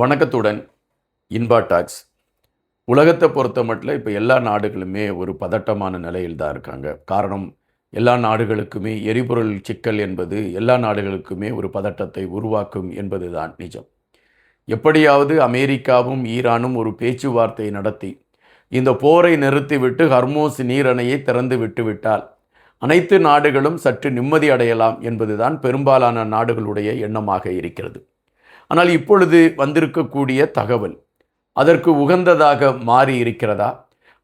வணக்கத்துடன் இன்பா டாக்ஸ். உலகத்தை பொறுத்த மட்டும் இப்போ எல்லா நாடுகளுமே ஒரு பதட்டமான நிலையில் தான் இருக்காங்க. காரணம், எல்லா நாடுகளுக்குமே எரிபொருள் சிக்கல் என்பது எல்லா நாடுகளுக்குமே ஒரு பதட்டத்தை உருவாக்கும் என்பது தான் நிஜம். எப்படியாவது அமெரிக்காவும் ஈரானும் ஒரு பேச்சுவார்த்தை நடத்தி இந்த போரை நிறுத்திவிட்டு ஹர்மோஸ் நீரணையை திறந்து விட்டுவிட்டால் அனைத்து நாடுகளும் சற்று நிம்மதி அடையலாம் என்பதுதான் பெரும்பாலான நாடுகளுடைய எண்ணமாக இருக்கிறது. ஆனால் இப்பொழுது வந்திருக்கக்கூடிய தகவல் அதற்கு உகந்ததாக மாறி இருக்கிறதா,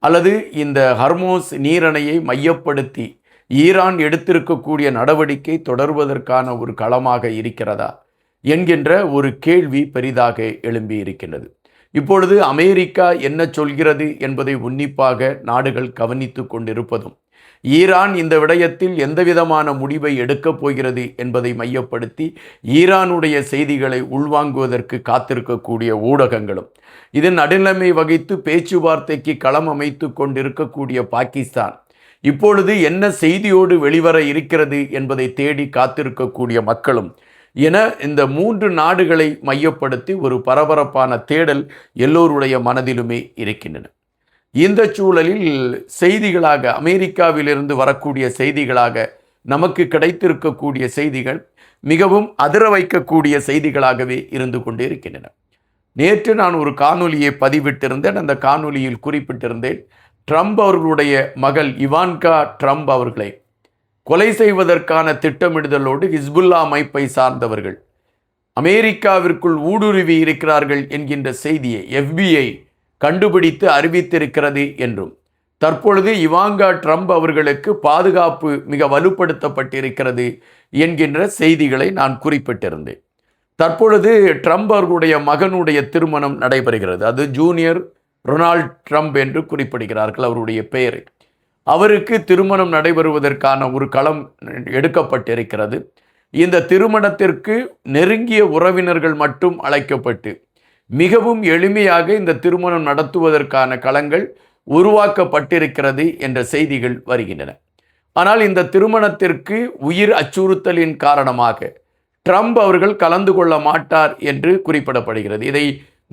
அல்லது இந்த ஹர்மோஸ் நீரணையை மையப்படுத்தி ஈரான் எடுத்திருக்கக்கூடிய நடவடிக்கை தொடர்வதற்கான ஒரு களமாக இருக்கிறதா என்கின்ற ஒரு கேள்வி பெரிதாக எழும்பி இருக்கின்றது. இப்பொழுது அமெரிக்கா என்ன சொல்கிறது என்பதை உன்னிப்பாக நாடுகள் கவனித்து கொண்டிருப்பதும், ஈரான் இந்த விடயத்தில் எந்தவிதமான முடிவை எடுக்கப் போகிறது என்பதை மையப்படுத்தி ஈரானுடைய செய்திகளை உள்வாங்குவதற்கு காத்திருக்கக்கூடிய ஊடகங்களும், இதன் நடுநிலைமை வகித்து பேச்சுவார்த்தைக்கு களம் அமைத்து கொண்டிருக்கக்கூடிய பாகிஸ்தான் இப்பொழுது என்ன செய்தியோடு வெளிவர இருக்கிறது என்பதை தேடி காத்திருக்கக்கூடிய மக்களும் என இந்த 3 நாடுகளை மையப்படுத்தி ஒரு பரபரப்பான தேடல் எல்லோருடைய மனதிலுமே இருக்கின்றன. இந்த சூழலில் செய்திகளாக, அமெரிக்காவிலிருந்து வரக்கூடிய செய்திகளாக நமக்கு கிடைத்திருக்கக்கூடிய செய்திகள் மிகவும் அதிர வைக்கக்கூடிய செய்திகளாகவே இருந்து கொண்டே இருக்கின்றன. நேற்று நான் ஒரு காணொலியை பதிவிட்டிருந்தேன். அந்த காணொலியில் குறிப்பிட்டிருந்தேன், ட்ரம்ப் அவர்களுடைய மகள் இவான்கா ட்ரம்ப் அவர்களை கொலை செய்வதற்கான திட்டமிடுதலோடு ஹிஸ்புல்லா அமைப்பை சார்ந்தவர்கள் அமெரிக்காவிற்குள் ஊடுருவி இருக்கிறார்கள் என்கின்ற செய்தியை FBI கண்டுபிடித்து அறிவித்திருக்கிறது என்றும், தற்பொழுது இவாங்கா ட்ரம்ப் அவர்களுக்கு பாதுகாப்பு மிக வலுப்படுத்தப்பட்டிருக்கிறது என்கின்ற செய்திகளை நான் குறிப்பிட்டிருந்தேன். தற்பொழுது ட்ரம்ப் அவர்களுடைய மகனுடைய திருமணம் நடைபெறுகிறது. அது ஜூனியர் ரொனால்ட் ட்ரம்ப் என்று குறிப்பிடுகிறார்கள் அவருடைய பெயரை. அவருக்கு திருமணம் நடைபெறுவதற்கான ஒரு களம் எடுக்கப்பட்டிருக்கிறது. இந்த திருமணத்திற்கு நெருங்கிய உறவினர்கள் மட்டும் அழைக்கப்பட்டு மிகவும் எளிமையாக இந்த திருமணம் நடத்துவதற்கான களங்கள் உருவாக்கப்பட்டிருக்கிறது என்ற செய்திகள் வருகின்றன. ஆனால் இந்த திருமணத்திற்கு உயிர் அச்சுறுத்தலின் காரணமாக ட்ரம்ப் அவர்கள் கலந்து கொள்ள மாட்டார் என்று குறிப்பிடப்படுகிறது. இதை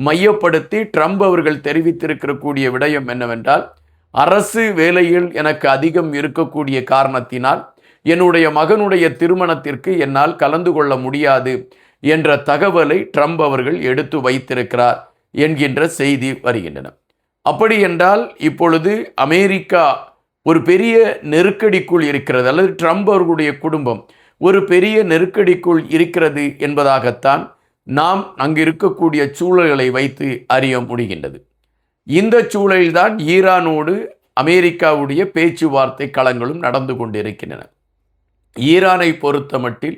மையப்படுத்தி ட்ரம்ப் அவர்கள் தெரிவித்திருக்கக்கூடிய விடயம் என்னவென்றால், அரசு வேலையில் எனக்கு அதிகம் இருக்கக்கூடிய காரணத்தினால் என்னுடைய மகனுடைய திருமணத்திற்கு என்னால் கலந்து கொள்ள முடியாது என்ற தகவலை ட்ரம்ப் அவர்கள் எடுத்து வைத்திருக்கிறார் என்கின்ற செய்தி வருகின்றன. அப்படி என்றால் இப்பொழுது அமெரிக்கா ஒரு பெரிய நெருக்கடிக்குள் இருக்கிறது, அல்லது ட்ரம்ப் அவர்களுடைய குடும்பம் ஒரு பெரிய நெருக்கடிக்குள் இருக்கிறது என்பதாகத்தான் நாம் அங்கு இருக்கக்கூடிய சூழல்களை வைத்து அறிய முடிகின்றது. இந்த சூழலில்தான் ஈரானோடு அமெரிக்காவுடைய பேச்சுவார்த்தை களங்களும் நடந்து கொண்டிருக்கின்றன. ஈரானை பொறுத்தமட்டில்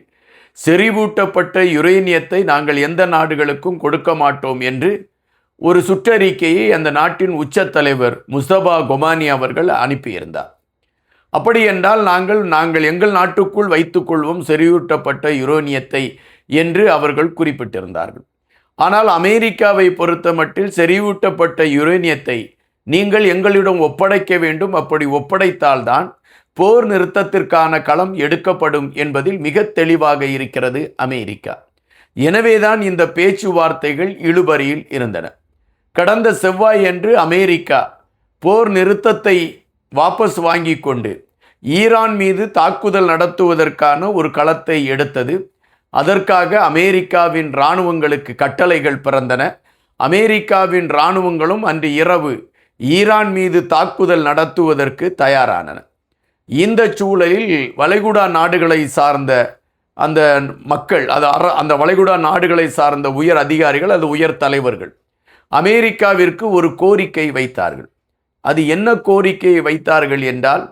செறிவூட்டப்பட்ட யுரேனியத்தை நாங்கள் எந்த நாடுகளுக்கும் கொடுக்க மாட்டோம் என்று ஒரு சுற்றறிக்கையை அந்த நாட்டின் உச்ச தலைவர் முஸ்தபா கொமானி அவர்கள் அனுப்பியிருந்தார். அப்படி என்றால் நாங்கள் எங்கள் நாட்டுக்குள் வைத்துக்கொள்வோம் செறிவூட்டப்பட்ட யுரேனியத்தை என்று அவர்கள் குறிப்பிட்டிருந்தார்கள். ஆனால் அமெரிக்காவை பொறுத்தமட்டில் செறிவூட்டப்பட்ட யுரேனியத்தை நீங்கள் எங்களிடம் ஒப்படைக்க வேண்டும், அப்படி ஒப்படைத்தால்தான் போர் நிறுத்தத்திற்கான களம் எடுக்கப்படும் என்பதில் மிக தெளிவாக இருக்கிறது அமெரிக்கா. எனவேதான் இந்த பேச்சுவார்த்தைகள் இழுபறியில் இருந்தன. கடந்த செவ்வாயன்று அமெரிக்கா போர் நிறுத்தத்தை வாபஸ் வாங்கி கொண்டு ஈரான் மீது தாக்குதல் நடத்துவதற்கான ஒரு களத்தை எடுத்தது. அதற்காக அமெரிக்காவின் இராணுவங்களுக்கு கட்டளைகள் பிறந்தன. அமெரிக்காவின் இராணுவங்களும் அன்று இரவு ஈரான் மீது தாக்குதல் நடத்துவதற்கு தயாரானன. இந்த சூழலில் வளைகுடா நாடுகளை சார்ந்த அந்த மக்கள், அந்த வளைகுடா நாடுகளை சார்ந்த உயர் அதிகாரிகள், அது உயர் தலைவர்கள் அமெரிக்காவிற்கு ஒரு கோரிக்கை வைத்தார்கள். அது என்ன கோரிக்கையை வைத்தார்கள் என்றால்,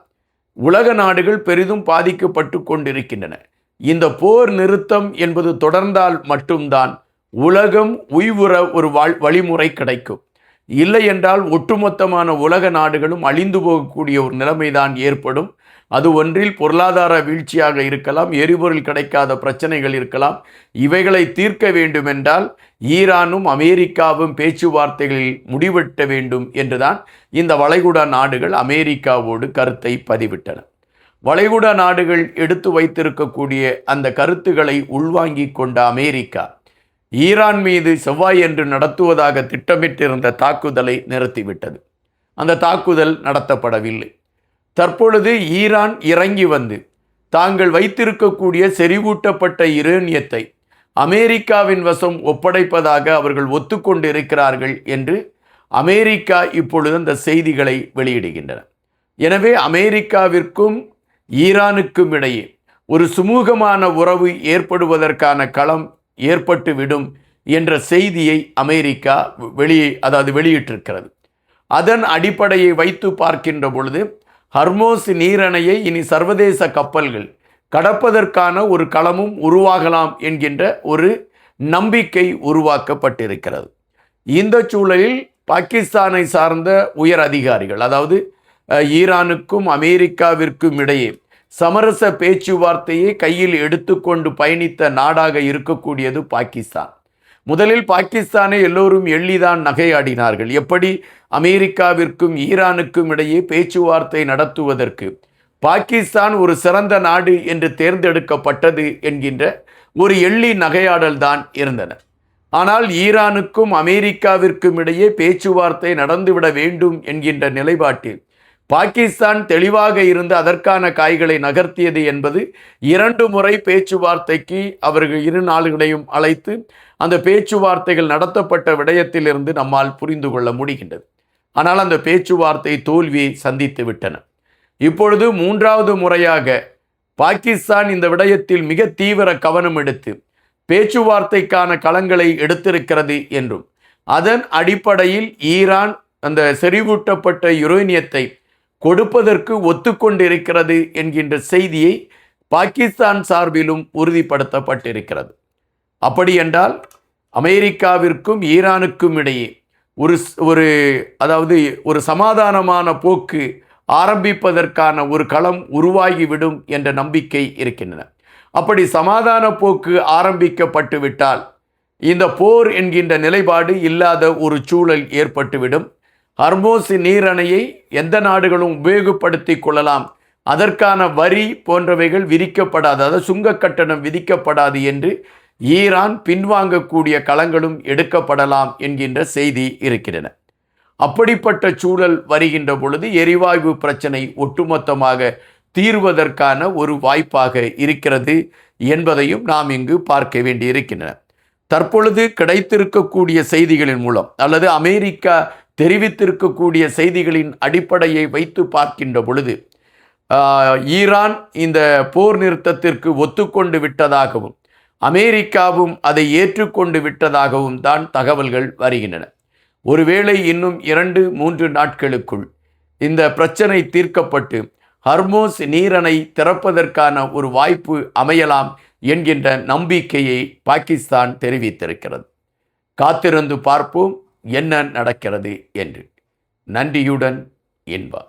உலக நாடுகள் பெரிதும் பாதிக்கப்பட்டு கொண்டிருக்கின்றன. இந்த போர் நிறுத்தம் என்பது தொடர்ந்தால் மட்டும்தான் உலகம் உய்வுற ஒரு வழிமுறை கிடைக்கும். இல்லை என்றால் ஒட்டுமொத்தமான உலக நாடுகளும் அழிந்து போகக்கூடிய ஒரு நிலைமைதான் ஏற்படும். அது ஒன்றில் பொருளாதார வீழ்ச்சியாக இருக்கலாம், எரிபொருள் கிடைக்காத பிரச்சனைகள் இருக்கலாம். இவைகளை தீர்க்க வேண்டுமென்றால் ஈரானும் அமெரிக்காவும் பேச்சுவார்த்தைகளில் முடிவெட்ட வேண்டும் என்றுதான் இந்த வளைகுடா நாடுகள் அமெரிக்காவோடு கருத்தை பதிவிட்டன. வளைகுடா நாடுகள் எடுத்து வைத்திருக்கக்கூடிய அந்த கருத்துக்களை உள்வாங்கி கொண்ட அமெரிக்கா ஈரான் மீது செவ்வாயன்று நடத்துவதாக திட்டமிட்டிருந்த தாக்குதலை நிறுத்திவிட்டது. அந்த தாக்குதல் நடத்தப்படவில்லை. தற்பொழுது ஈரான் இறங்கி வந்து தாங்கள் வைத்திருக்கக்கூடிய செறிவூட்டப்பட்ட யுரேனியத்தை அமெரிக்காவின் வசம் ஒப்படைப்பதாக அவர்கள் ஒத்துக்கொண்டிருக்கிறார்கள் என்று அமெரிக்கா இப்பொழுது அந்த செய்திகளை வெளியிடுகின்றன. எனவே அமெரிக்காவிற்கும் ஈரானுக்கும் இடையே ஒரு சுமூகமான உறவு ஏற்படுவதற்கான களம் ஏற்பட்டுவிடும் என்ற செய்தியை அமெரிக்கா வெளியிட்டிருக்கிறது. அதன் அடிப்படையை வைத்து பார்க்கின்ற பொழுது ஹர்மோஸ் நீரணையை இனி சர்வதேச கப்பல்கள் கடப்பதற்கான ஒரு களமும் உருவாகலாம் என்கின்ற ஒரு நம்பிக்கை உருவாக்கப்பட்டிருக்கிறது. இந்த சூழலில் பாகிஸ்தானை சார்ந்த உயர் அதிகாரிகள், அதாவது ஈரானுக்கும் அமெரிக்காவிற்கும் இடையே சமரச பேச்சுவார்த்தையை கையில் எடுத்துக்கொண்டு பயணித்த நாடாக இருக்கக்கூடியது பாகிஸ்தான். முதலில் பாகிஸ்தானை எல்லோரும் எள்ளிதான் நகையாடினார்கள். எப்படி அமெரிக்காவிற்கும் ஈரானுக்கும் இடையே பேச்சுவார்த்தை நடத்துவதற்கு பாகிஸ்தான் ஒரு சிறந்த நாடு என்று தேர்ந்தெடுக்கப்பட்டது என்கின்ற ஒரு எள்ளி நகையாடல் தான் இருந்தன. ஆனால் ஈரானுக்கும் அமெரிக்காவிற்கும் இடையே பேச்சுவார்த்தை நடந்துவிட வேண்டும் என்கின்ற நிலைப்பாட்டில் பாகிஸ்தான் தெளிவாக இருந்து அதற்கான காய்களை நகர்த்தியது என்பது 2 முறை பேச்சுவார்த்தைக்கு அவர்கள் இரு நாடுகளையும் அழைத்து அந்த பேச்சுவார்த்தைகள் நடத்தப்பட்ட விடயத்திலிருந்து நம்மால் புரிந்து கொள்ள முடிகின்றது. ஆனால் அந்த பேச்சுவார்த்தை தோல்வியை சந்தித்து விட்டன. இப்பொழுது 3வது முறையாக பாகிஸ்தான் இந்த விடயத்தில் மிக தீவிர கவனம் எடுத்து பேச்சுவார்த்தைக்கான களங்களை எடுத்திருக்கிறது என்றும் அதன் அடிப்படையில் ஈரான் அந்த செறிவூட்டப்பட்ட யுரேனியத்தை கொடுப்பதற்கு ஒத்துக்கொண்டிருக்கிறது என்கின்ற செய்தியை பாகிஸ்தான் சார்பிலும் உறுதிப்படுத்தப்பட்டிருக்கிறது. அப்படி என்றால் அமெரிக்காவிற்கும் ஈரானுக்கும் இடையே ஒரு சமாதானமான போக்கு ஆரம்பிப்பதற்கான ஒரு களம் உருவாகிவிடும் என்ற நம்பிக்கை இருக்கின்றன. அப்படி சமாதான போக்கு ஆரம்பிக்கப்பட்டு விட்டால் இந்த போர் என்கின்ற நிலைப்பாடு இல்லாத ஒரு சூழல் ஏற்பட்டுவிடும். ஹர்மோஸ் நீரணையை எந்த நாடுகளும் உபயோகப்படுத்தி கொள்ளலாம், அதற்கான வரி போன்றவைகள் விதிக்கப்படாது, அதாவது சுங்க கட்டணம் விதிக்கப்படாது என்று ஈரான் பின்வாங்கக்கூடிய களங்களும் எடுக்கப்படலாம் என்கின்ற செய்தி இருக்கின்றன. அப்படிப்பட்ட சூழல் வருகின்ற பொழுது எரிவாயு பிரச்சனை ஒட்டுமொத்தமாக தீர்வதற்கான ஒரு வாய்ப்பாக இருக்கிறது என்பதையும் நாம் இங்கு பார்க்க வேண்டியிருக்கின்றன. தற்பொழுது கிடைத்திருக்கக்கூடிய செய்திகளின் மூலம் அல்லது அமெரிக்கா தெரிவித்திருக்கக்கூடிய செய்திகளின் அடிப்படையை வைத்து பார்க்கின்ற பொழுது ஈரான் இந்த போர் நிறுத்தத்திற்கு ஒத்துக்கொண்டு விட்டதாகவும் அமெரிக்காவும் அதை ஏற்றுக்கொண்டு விட்டதாகவும் தான் தகவல்கள் வருகின்றன. ஒருவேளை இன்னும் 2-3 நாட்களுக்குள் இந்த பிரச்சனை தீர்க்கப்பட்டு ஹர்மோஸ் நீரணை திறப்பதற்கான ஒரு வாய்ப்பு அமையலாம் என்கின்ற நம்பிக்கையை பாகிஸ்தான் தெரிவித்திருக்கிறது. காத்திருந்து பார்ப்போம் என்ன நடக்கிறது என்று. நன்றியுடன் இன்பா.